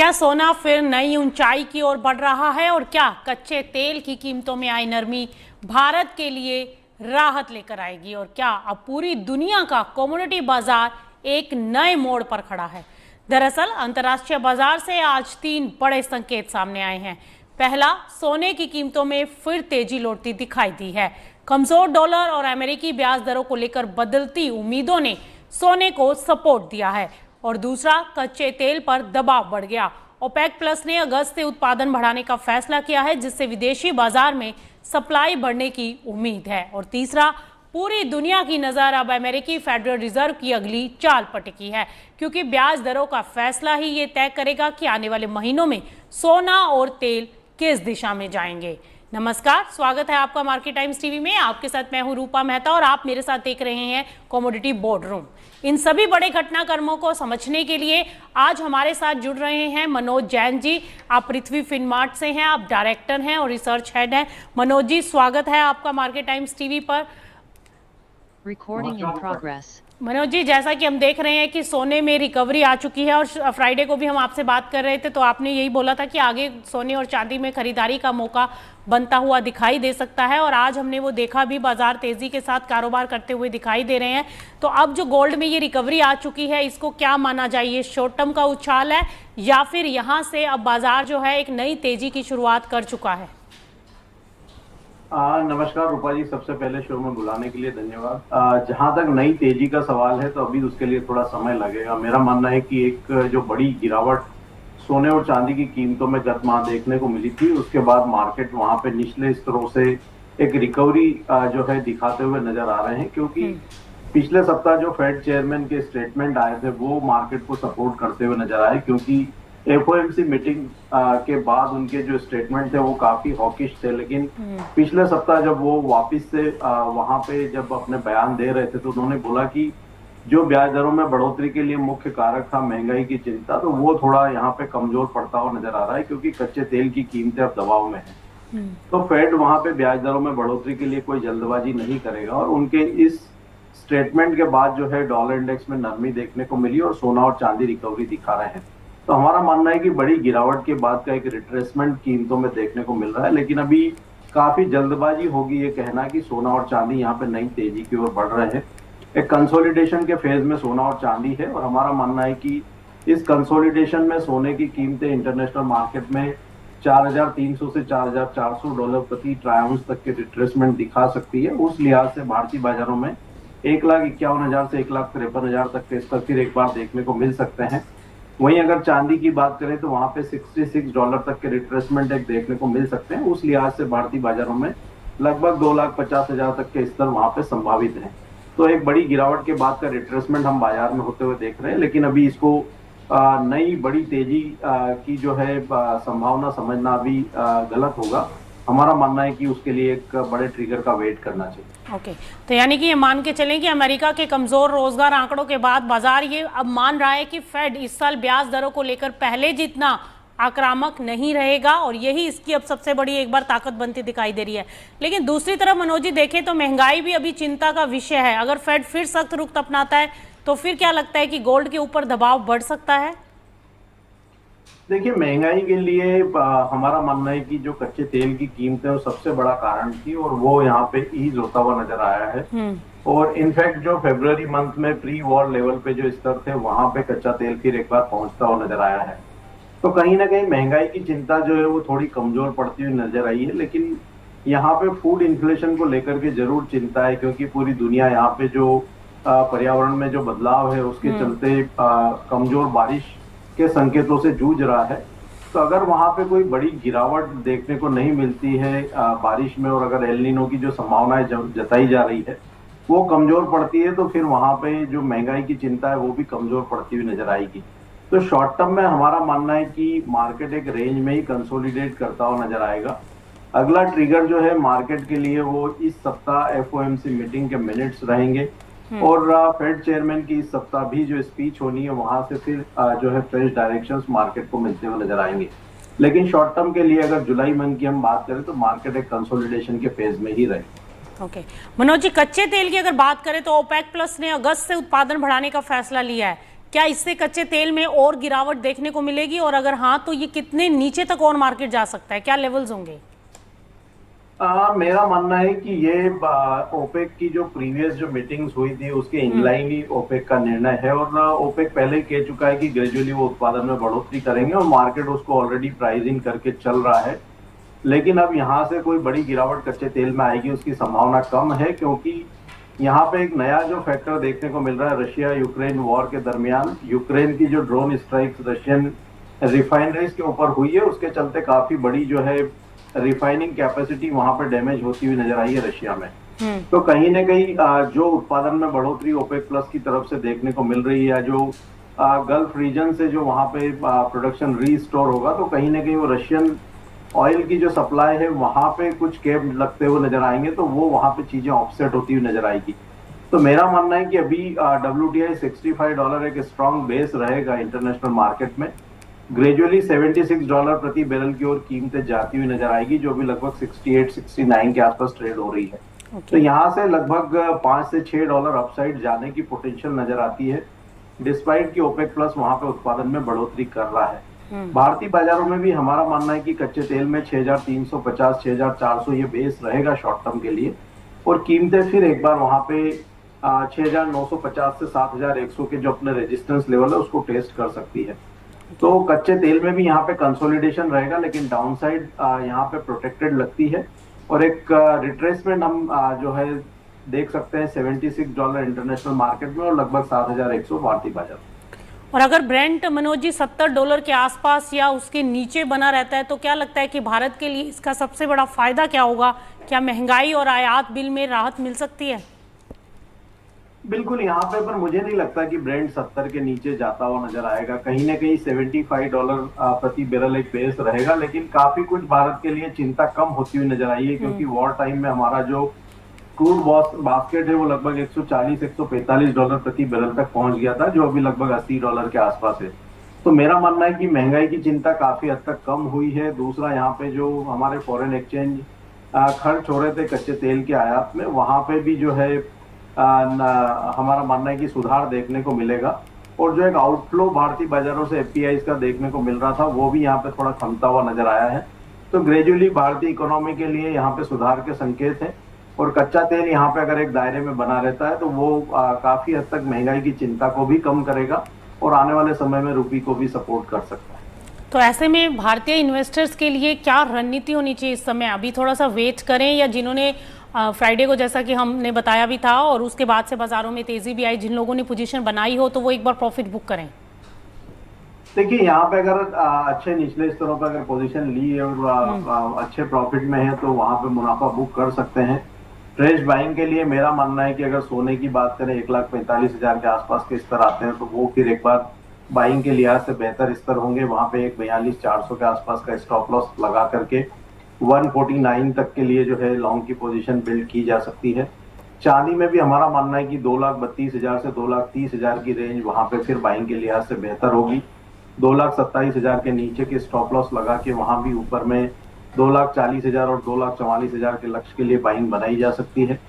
क्या सोना फिर नई ऊंचाई की ओर बढ़ रहा है और क्या कच्चे तेल की कीमतों में आई नरमी भारत के लिए राहत लेकर आएगी और क्या अब पूरी दुनिया का कमोडिटी बाजार एक नए मोड़ पर खड़ा है। दरअसल अंतर्राष्ट्रीय बाजार से आज 3 बड़े संकेत सामने आए हैं। पहला, सोने की कीमतों में फिर तेजी लौटती दिखाई दी है। कमजोर डॉलर और अमेरिकी ब्याज दरों को लेकर बदलती उम्मीदों ने सोने को सपोर्ट दिया है। और दूसरा, कच्चे तेल पर दबाव बढ़ गया। ओपेक प्लस ने अगस्त से उत्पादन बढ़ाने का फैसला किया है, जिससे विदेशी बाजार में सप्लाई बढ़ने की उम्मीद है। और तीसरा, पूरी दुनिया की नजर अब अमेरिकी फेडरल रिजर्व की अगली चाल पर टिकी है, क्योंकि ब्याज दरों का फैसला ही ये तय करेगा कि आने वाले महीनों में सोना और तेल किस दिशा में जाएंगे। नमस्कार, स्वागत है आपका मार्केट टाइम्स टीवी में। आपके साथ मैं हूं रूपा मेहता और आप मेरे साथ देख रहे हैं कमोडिटी बोर्ड रूम। इन सभी बड़े घटनाक्रमों को समझने के लिए आज हमारे साथ जुड़ रहे हैं मनोज जैन जी। आप पृथ्वी फिनमार्ट से हैं, आप डायरेक्टर हैं और रिसर्च हेड हैं। मनोज जी, स्वागत है आपका मार्केट टाइम्स टीवी पर। Recording in progress. Manoj ji, जैसा कि हम देख रहे हैं कि सोने में रिकवरी आ चुकी है और फ्राइडे को भी हम आपसे बात कर रहे थे तो आपने यही बोला था कि आगे सोने और चांदी में खरीदारी का मौका बनता हुआ दिखाई दे सकता है और आज हमने वो देखा भी, बाजार तेजी के साथ कारोबार करते हुए दिखाई दे रहे हैं। तो अब जो गोल्ड में ये रिकवरी आ चुकी है, इसको क्या माना जाए? ये शॉर्ट टर्म का उछाल है या फिर यहाँ से अब बाजार जो है एक नई तेजी की शुरुआत कर चुका है? नमस्कार रूपा जी, सबसे पहले शो में बुलाने के लिए धन्यवाद। जहां तक नई तेजी का सवाल है तो अभी उसके लिए थोड़ा समय लगेगा। मेरा मानना है कि एक जो बड़ी गिरावट सोने और चांदी की कीमतों में गत माह देखने को मिली थी, उसके बाद मार्केट वहां पे निचले स्तरों से एक रिकवरी जो है दिखाते हुए नजर आ रहे हैं, क्योंकि पिछले सप्ताह जो फेड चेयरमैन के स्टेटमेंट आए थे वो मार्केट को सपोर्ट करते हुए नजर आए, क्योंकि एफओएमसी मीटिंग के बाद उनके जो स्टेटमेंट थे वो काफी हॉकिश थे। लेकिन पिछले सप्ताह जब वो वापस से वहां पे जब अपने बयान दे रहे थे तो उन्होंने बोला कि जो ब्याज दरों में बढ़ोतरी के लिए मुख्य कारक था महंगाई की चिंता, तो वो थोड़ा यहाँ पे कमजोर पड़ता हुआ नजर आ रहा है, क्योंकि कच्चे तेल की कीमतें अब दबाव में है। तो फेड वहां पे ब्याज दरों में बढ़ोतरी के लिए कोई जल्दबाजी नहीं करेगा और उनके इस स्टेटमेंट के बाद जो है डॉलर इंडेक्स में नरमी देखने को मिली और सोना और चांदी रिकवरी दिखा रहे हैं। तो हमारा मानना है कि बड़ी गिरावट के बाद का एक रिट्रेसमेंट कीमतों में देखने को मिल रहा है, लेकिन अभी काफी जल्दबाजी होगी ये कहना कि सोना और चांदी यहाँ पे नई तेजी की ओर बढ़ रहे हैं। एक कंसोलिडेशन के फेज में सोना और चांदी है और हमारा मानना है कि इस कंसोलिडेशन में सोने की कीमतें इंटरनेशनल मार्केट में 4,300 से 4,400 डॉलर प्रति ट्राउंस तक के रिट्रेसमेंट दिखा सकती है। उस लिहाज से भारतीय बाजारों में 1,51,000 से 1,53,000 तक के स्तर फिर एक बार देखने को मिल सकते हैं। वहीं अगर चांदी की बात करें तो वहां पे 66 डॉलर तक के रिट्रेसमेंट एक देखने को मिल सकते हैं। उस लिहाज से भारतीय बाजारों में लगभग 2,50,000 तक के स्तर वहां पे संभावित हैं। तो एक बड़ी गिरावट के बाद का रिट्रेसमेंट हम बाजार में होते हुए देख रहे हैं, लेकिन अभी इसको नई बड़ी तेजी की जो है संभावना समझना अभी गलत होगा। हमारा मानना है कि उसके लिए एक बड़े ट्रिगर का वेट करना चाहिए। ओके, तो यानी कि ये मान के चलें कि अमेरिका के कमजोर रोजगार आंकड़ों के बाद बाजार ये अब मान रहा है कि फेड इस साल ब्याज दरों को लेकर पहले जितना आक्रामक नहीं रहेगा और यही इसकी अब सबसे बड़ी एक बार ताकत बनती दिखाई दे रही है। लेकिन दूसरी तरफ मनोज जी देखें तो महंगाई भी अभी चिंता का विषय है। अगर फेड फिर सख्त रुख अपनाता है तो फिर क्या लगता है कि गोल्ड के ऊपर दबाव बढ़ सकता है? देखिए, महंगाई के लिए हमारा मानना है कि जो कच्चे तेल की कीमतें वो सबसे बड़ा कारण थी और वो यहाँ पे ईज होता हुआ नजर आया है। और इनफैक्ट जो फरवरी मंथ में प्री वॉर लेवल पे जो स्तर थे वहां पे कच्चा तेल फिर एक बार पहुंचता हुआ नजर आया है। तो कहीं ना कहीं महंगाई की चिंता जो है वो थोड़ी कमजोर पड़ती हुई नजर आई है। लेकिन यहाँ पे फूड इन्फ्लेशन को लेकर के जरूर चिंता है, क्योंकि पूरी दुनिया यहाँ पे जो पर्यावरण में जो बदलाव है उसके चलते कमजोर बारिश के संकेतों से जूझ रहा है। तो अगर वहां पे कोई बड़ी गिरावट देखने को नहीं मिलती है बारिश में, और अगर एल नीनो की जो संभावनाएं जताई जा रही है वो कमजोर पड़ती है, तो फिर वहां पे जो महंगाई की चिंता है वो भी कमजोर पड़ती हुई नजर आएगी। तो शॉर्ट टर्म में हमारा मानना है कि मार्केट एक रेंज में ही कंसोलिडेट करता हुआ नजर आएगा। अगला ट्रिगर जो है मार्केट के लिए वो इस सप्ताह एफओएमसी मीटिंग के मिनट्स रहेंगे और फेड चेयरमैन की इस सप्ताह भी जो स्पीच होनी है वहां से फिर जो है फ्रेश डायरेक्शंस मार्केट को मिलते हुए नजर आएंगे। लेकिन शॉर्ट टर्म के लिए अगर जुलाई मंथ की हम बात करें तो मार्केट एक कंसोलिडेशन के फेज में ही रहे। ओके, मनोज जी, कच्चे तेल की अगर बात करें तो ओपेक प्लस ने अगस्त से उत्पादन बढ़ाने का फैसला लिया है। क्या इससे कच्चे तेल में और गिरावट देखने को मिलेगी, और अगर हाँ तो ये कितने नीचे तक और मार्केट जा सकता है, क्या लेवल्स होंगे? मेरा मानना है कि ये ओपेक की जो प्रीवियस जो मीटिंग्स हुई थी उसके इनलाइन ही ओपेक का निर्णय है, और ओपेक पहले ही कह चुका है कि ग्रेजुअली वो उत्पादन में बढ़ोतरी करेंगे और मार्केट उसको ऑलरेडी प्राइसिंग करके चल रहा है। लेकिन अब यहाँ से कोई बड़ी गिरावट कच्चे तेल में आएगी उसकी संभावना कम है, क्योंकि यहाँ पे एक नया जो फैक्टर देखने को मिल रहा है, रशिया यूक्रेन वॉर के दरमियान यूक्रेन की जो ड्रोन स्ट्राइक्स रशियन रिफाइनरीज के ऊपर हुई है, उसके चलते काफी बड़ी जो है रिफाइनिंग कैपेसिटी वहां पर डैमेज होती हुई नजर आई है रशिया में। तो कहीं ना कहीं जो उत्पादन में बढ़ोतरी ओपेक प्लस की तरफ से देखने को मिल रही है, जो गल्फ रीजन से जो वहां पे प्रोडक्शन रीस्टोर होगा, तो कहीं ना कहीं वो रशियन ऑयल की जो सप्लाई है वहां पे कुछ कैप लगते हुए नजर आएंगे, तो वो वहां पे चीजें ऑफसेट होती हुई नजर आएगी। तो मेरा मानना है कि अभी WTI $65 एक स्ट्रॉन्ग बेस रहेगा इंटरनेशनल मार्केट में। ग्रेजुअली $76 प्रति बैरल की ओर कीमतें जाती हुई नजर आएगी, जो भी लगभग 68-69 के आसपास ट्रेड हो रही है। तो यहाँ से लगभग $5 से $6 अपसाइड जाने की पोटेंशियल नजर आती है, डिस्पाइट कि ओपेक प्लस वहां पे उत्पादन में बढ़ोतरी कर रहा है। भारतीय बाजारों में भी हमारा मानना है कि कच्चे तेल में 6350 6400 ये बेस रहेगा शॉर्ट टर्म के लिए, और कीमतें फिर एक बार वहां पे 6950 से 7100 के जो अपने रेजिस्टेंस लेवल है उसको टेस्ट कर सकती है। तो कच्चे तेल में भी यहाँ पे कंसोलिडेशन रहेगा, लेकिन डाउनसाइड यहाँ पे प्रोटेक्टेड लगती है, और एक रिट्रेसमेंट हम जो है देख सकते हैं $76 इंटरनेशनल मार्केट में और लगभग 7100 भारतीय बाजार। और अगर ब्रेंट मनोज जी $70 के आसपास या उसके नीचे बना रहता है, तो क्या लगता है कि भारत के लिए इसका सबसे बड़ा फायदा क्या होगा? क्या महंगाई और आयात बिल में राहत मिल सकती है? बिल्कुल यहाँ पे, पर मुझे नहीं लगता कि ब्रेंट 70 के नीचे जाता हुआ नजर आएगा। कहीं ना कहीं $75 प्रति बैरल एक बेस रहेगा, लेकिन काफी कुछ भारत के लिए चिंता कम होती हुई नजर आई है, क्योंकि वॉर टाइम में हमारा जो क्रूड बास्केट है वो लगभग $140-145 प्रति बैरल तक पहुंच गया था, जो अभी लगभग $80 के आसपास है। तो मेरा मानना है कि महंगाई की चिंता काफी हद तक कम हुई है। दूसरा, यहाँ पे जो हमारे फॉरेन एक्सचेंज खर्च हो रहे थे कच्चे तेल के आयात में, वहां पे भी जो है हमारा मानना है कि सुधार देखने को मिलेगा, और जो एक आउटफ्लो भारतीय बाजारों से FPIs का देखने को मिल रहा था वो भी यहाँ पे थोड़ा थमता हुआ नजर आया है। तो ग्रेजुअली भारतीय इकोनॉमी के लिए यहाँ पे सुधार के संकेत हैं, और कच्चा तेल यहाँ पे अगर एक दायरे में बना रहता है तो वो काफी हद तक महंगाई की चिंता को भी कम करेगा, और आने वाले समय में रुपये को भी सपोर्ट कर सकता है। तो ऐसे में भारतीय इन्वेस्टर्स के लिए क्या रणनीति होनी चाहिए इस समय? अभी थोड़ा सा वेट करें, या जिन्होंने फ्राइडे को, जैसा कि हमने बताया भी था, और उसके बाद से बाजारों में तेजी भी आई, जिन लोगों ने पोजीशन बनाई हो तो वो एक बार प्रॉफिट बुक करें? देखिए, यहाँ पे अगर अच्छे निचले स्तरों पर अगर पोजीशन ली है और अच्छे प्रॉफिट में है तो वहां पे मुनाफा बुक कर सकते हैं। फ्रेश बाइंग के लिए मेरा मानना है कि अगर सोने की बात करें 1,45,000 के आसपास के स्तर आते हैं तो वो फिर एक बार बाइंग के लिहाज से बेहतर स्तर होंगे। वहां पे एक 42,400 के आसपास का स्टॉप लॉस लगा करके 149 तक के लिए जो है लॉन्ग की पोजीशन बिल्ड की जा सकती है। चांदी में भी हमारा मानना है कि 2,32,000 से 2,30,000 की रेंज वहां पे फिर बाइंग के लिहाज से बेहतर होगी। 2,27,000 के नीचे के स्टॉप लॉस लगा के वहां भी ऊपर में 2,40,000 और 2,44,000 के लक्ष्य के लिए बाइंग बनाई जा सकती है।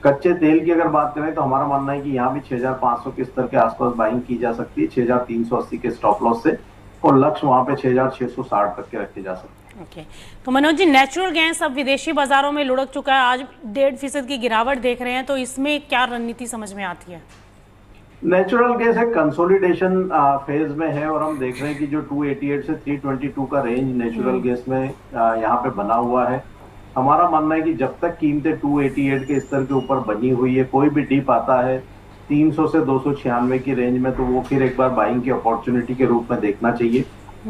कच्चे तेल की अगर बात करें तो हमारा मानना है कि यहाँ भी 6,500 के स्तर के आसपास बाइंग की जा सकती है, 6,380 के स्टॉप लॉस से, और लक्ष्य वहां पे 6,660 तक के रखे जा सकते हैं। ओके, तो मनोज जी, नेचुरल गैस अब विदेशी बाजारों में लुढ़क चुका है, आज 1.5% की गिरावट देख रहे हैं, तो इसमें क्या रणनीति समझ में आती है? नेचुरल गैस एक कंसोलिडेशन फेज में है, और हम देख रहे हैं कि जो 288 से 322 का रेंज नेचुरल गैस में यहाँ पे बना हुआ है। हमारा मानना है कि जब तक कीमतें 288 के स्तर के ऊपर बनी हुई है, कोई भी डिप आता है 300 से 296 की रेंज में, तो वो फिर एक बार बाइंग की अपॉर्चुनिटी के रूप में देखना चाहिए।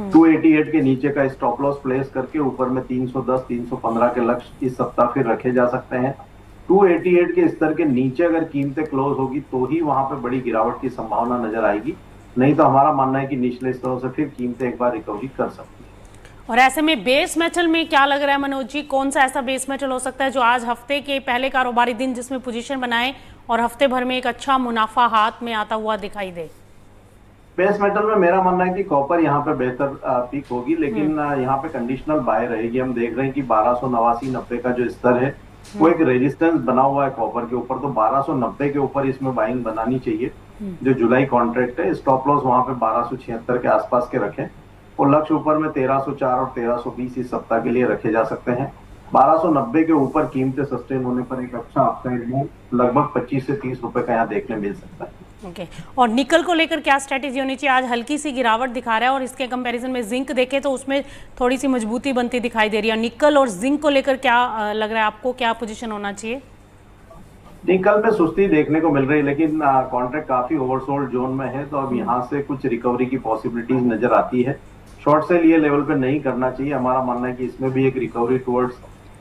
288 के नीचे का स्टॉप लॉस प्लेस करके ऊपर में 310 315 के लक्ष्य इस सप्ताह फिर रखे जा सकते हैं। 288 के स्तर के नीचे अगर कीमतें क्लोज होगी तो ही वहां पे बड़ी गिरावट की संभावना नजर आएगी, नहीं तो हमारा मानना है कि निचले स्तरों से फिर कीमतें एक बार रिकवरी कर सकती है। और ऐसे में बेस मेटल में क्या लग रहा है मनोज जी, कौन सा ऐसा बेस मेटल हो सकता है जो आज हफ्ते के पहले कारोबारी दिन जिसमें पोजीशन बनाए और हफ्ते भर में एक अच्छा मुनाफा हाथ में आता हुआ दिखाई दे? बेस मेटल में मेरा मानना है कि कॉपर यहाँ पे बेहतर पीक होगी, लेकिन यहाँ पे कंडीशनल बाय रहेगी। हम देख रहे हैं कि 1289-90 का जो स्तर है वो एक रेजिस्टेंस बना हुआ है कॉपर के ऊपर, तो 1290 के ऊपर इसमें बाइंग बनानी चाहिए। जो जुलाई कॉन्ट्रैक्ट है, स्टॉप लॉस वहां पे 1276 के आसपास के रखें और लक्ष्य ऊपर में 1304 और 1320 इस सप्ताह के लिए रखे जा सकते हैं। 1290 के ऊपर कीमतें सस्टेन होने पर एक अच्छा अपसाइड मूव लगभग 25 से 30 रुपए का यहाँ देखने मिल सकता है। ओके और निकल को लेकर क्या स्ट्रेटेजी होनी चाहिए? आज हल्की सी गिरावट दिखा रहा है और इसके कंपैरिजन में जिंक देखें तो उसमें थोड़ी सी मजबूती बनती दिखाई दे रही है। निकल और जिंक को लेकर क्या लग रहा है आपको, क्या पोजीशन होना चाहिए? निकल में सुस्ती देखने को मिल रही है, लेकिन कॉन्ट्रैक्ट काफी ओवरसोल्ड जोन में है, तो अब यहाँ से कुछ रिकवरी की पॉसिबिलिटीज नजर आती है। शॉर्ट सेल ये लेवल पे नहीं करना चाहिए। हमारा मानना है कि इसमें भी एक रिकवरी टुवर्ड्स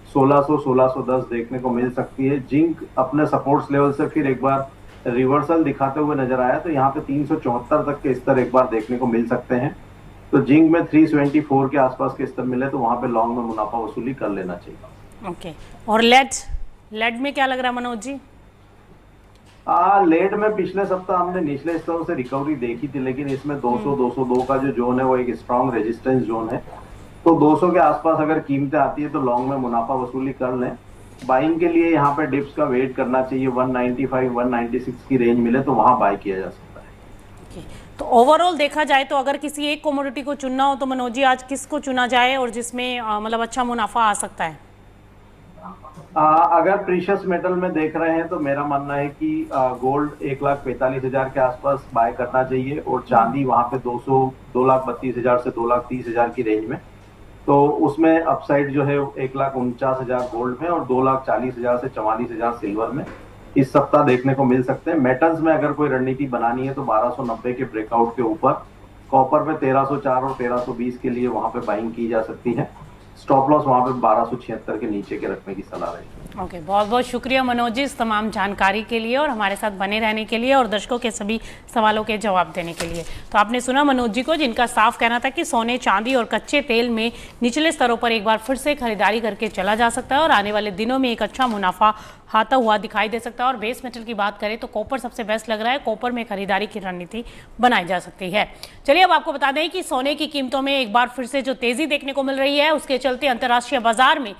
1600-1610 देखने को मिल सकती है। जिंक अपने सपोर्ट्स लेवल से फिर एक बार रिवर्सल दिखाते हुए नजर आया, तो यहाँ पे 374 तक के स्तर एक बार देखने को मिल सकते हैं। तो जिंक में 374 के आसपास के स्तर मिले तो वहां पे लॉन्ग में मुनाफा वसूली कर लेना चाहिए। ओके और लेड में क्या लग रहा है मनोज जी? लेड में पिछले सप्ताह हमने निचले स्तरों से रिकवरी देखी थी, लेकिन इसमें 200-202 का जो जोन है वो एक स्ट्रॉन्ग रेजिस्टेंस जोन है। तो 200 के आसपास अगर कीमतें आती है तो लॉन्ग में मुनाफा वसूली कर लें। बाइंग के लिए यहाँ पे डिप्स का वेट करना चाहिए। 195-196 की रेंज मिले तो वहां बाय किया जा सकता है। तो ओवरऑल देखा जाए तो अगर किसी एक कमोडिटी को चुनना हो तो मनोज जी आज किसको चुना जाए और जिसमें मतलब अच्छा मुनाफा आ सकता है? अगर प्रीशियस मेटल में देख रहे हैं तो मेरा मानना है कि गोल्ड 1,45,000 के आसपास बाय करना चाहिए और चांदी वहां पे 2,32,000 से 2,30,000 की रेंज में। तो उसमें अपसाइड जो है 1,49,000 गोल्ड में और 2,40,000 से 44,000 सिल्वर में इस सप्ताह देखने को मिल सकते हैं। मेटल्स में अगर कोई रणनीति बनानी है तो 1290 के ब्रेकआउट के ऊपर कॉपर में 1304 और 1320 के लिए वहां पे बाइंग की जा सकती है। स्टॉप लॉस वहां पे 1276 के नीचे के रखने की सलाह रहेगी। ओके बहुत बहुत शुक्रिया मनोज जी इस तमाम जानकारी के लिए और हमारे साथ बने रहने के लिए और दर्शकों के सभी सवालों के जवाब देने के लिए। तो आपने सुना मनोज जी को, जिनका साफ कहना था कि सोने, चांदी और कच्चे तेल में निचले स्तरों पर एक बार फिर से खरीदारी करके चला जा सकता है और आने वाले दिनों में एक अच्छा मुनाफा आता हुआ दिखाई दे सकता है। और बेस मेटल की बात करें तो कॉपर सबसे बेस्ट लग रहा है। कॉपर में खरीदारी की रणनीति बनाई जा सकती है। चलिए अब आपको बता दें कि सोने की कीमतों में एक बार फिर से जो तेजी देखने को मिल रही है उसके चलते अंतर्राष्ट्रीय बाजार में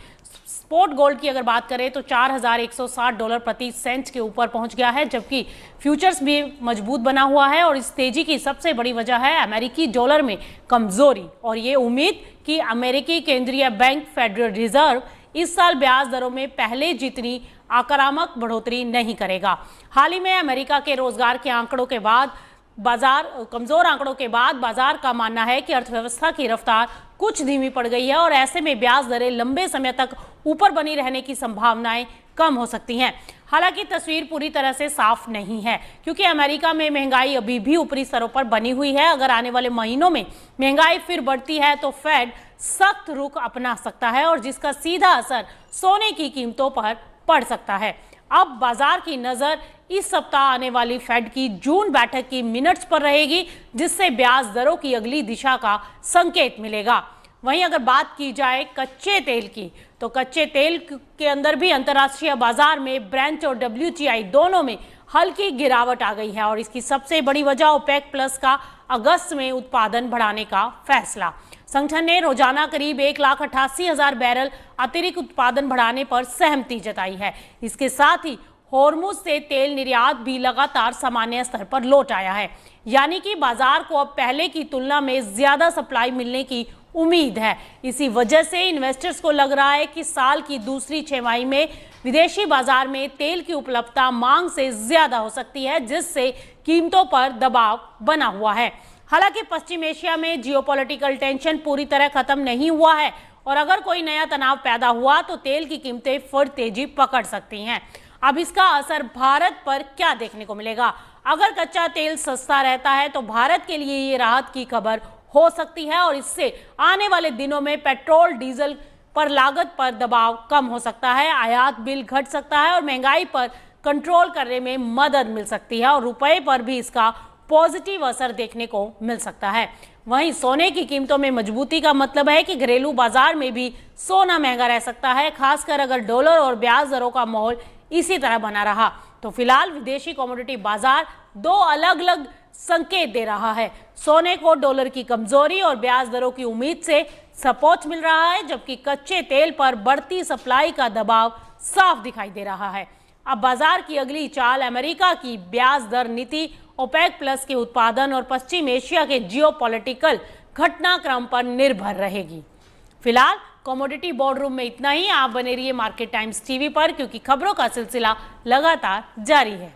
स्पॉट गोल्ड की अगर बात करें तो $4,160 प्रति सेंट के ऊपर पहुंच गया है, जबकि फ्यूचर्स भी मजबूत बना हुआ है। और इस तेजी की सबसे बड़ी वजह है अमेरिकी डॉलर में कमजोरी और ये उम्मीद कि अमेरिकी केंद्रीय बैंक फेडरल रिजर्व इस साल ब्याज दरों में पहले जितनी आक्रामक बढ़ोतरी नहीं करेगा। हाल ही में अमेरिका के रोजगार के आंकड़ों के बाद कमजोर आंकड़ों के बाद बाजार का मानना है कि अर्थव्यवस्था की रफ्तार कुछ धीमी पड़ गई है और ऐसे में ब्याज दरें लंबे समय तक ऊपर बनी रहने की संभावनाएं कम हो सकती हैं। हालांकि तस्वीर पूरी तरह से साफ नहीं है क्योंकि अमेरिका में महंगाई अभी भी ऊपरी स्तरों पर बनी हुई है। अगर आने वाले महीनों में महंगाई फिर बढ़ती है तो फेड सख्त रुख अपना सकता है और जिसका सीधा असर सोने की कीमतों पर पड़ सकता है। अब बाजार की नजर इस सप्ताह आने वाली फेड की जून बैठक की मिनट्स पर रहेगी, जिससे ब्याज दरों की अगली दिशा का संकेत मिलेगा। वहीं अगर बात की जाए कच्चे तेल की तो कच्चे तेल के अंदर भी अंतर्राष्ट्रीय बाजार में ब्रेंट और WTI दोनों में हल्की गिरावट आ गई है और इसकी सबसे बड़ी वजह ओपेक प्लस का अगस्त में उत्पादन बढ़ाने का फैसला। संगठन ने रोजाना करीब 1,88,000 बैरल अतिरिक्त उत्पादन बढ़ाने पर सहमति जताई है। इसके साथ ही होर्मुज से तेल निर्यात भी लगातार सामान्य स्तर पर लौट आया है, यानी कि बाजार को अब पहले की तुलना में ज्यादा सप्लाई मिलने की उम्मीद है। इसी वजह से इन्वेस्टर्स को लग रहा है कि साल की दूसरी छमाही में विदेशी बाजार में तेल की उपलब्धता मांग से ज्यादा हो सकती है, जिससे कीमतों पर दबाव बना हुआ है। हालांकि पश्चिम एशिया में जियोपॉलिटिकल टेंशन पूरी तरह खत्म नहीं हुआ है और अगर कोई नया तनाव पैदा हुआ तो तेल की कीमतें फिर तेजी पकड़ सकती हैं। अब इसका असर भारत पर क्या देखने को मिलेगा? अगर कच्चा तेल सस्ता रहता है तो भारत के लिए ये राहत की खबर हो सकती है और इससे आने वाले दिनों में पेट्रोल डीजल पर लागत पर दबाव कम हो सकता है, आयात बिल घट सकता है और महंगाई पर कंट्रोल करने में मदद मिल सकती है और रुपए पर भी इसका पॉजिटिव असर देखने को मिल सकता है। वहीं सोने की कीमतों में मजबूती का मतलब है कि घरेलू बाजार में भी सोना महंगा रह सकता है, खासकर अगर डॉलर और ब्याज दरों का माहौल इसी तरह बना रहा। तो फिलहाल विदेशी कमोडिटी बाजार दो अलग अलग संकेत दे रहा है। सोने को डॉलर की कमजोरी और ब्याज दरों की उम्मीद से सपोर्ट मिल रहा है, जबकि कच्चे तेल पर बढ़ती सप्लाई का दबाव साफ दिखाई दे रहा है। अब बाजार की अगली चाल अमेरिका की ब्याज दर नीति ओपेक प्लस के उत्पादन और पश्चिम एशिया के जियोपॉलिटिकल घटनाक्रम पर निर्भर रहेगी। फिलहाल कमोडिटी बोर्ड रूम में इतना ही। आप बने रहिए मार्केट टाइम्स टीवी पर, क्योंकि खबरों का सिलसिला लगातार जारी है।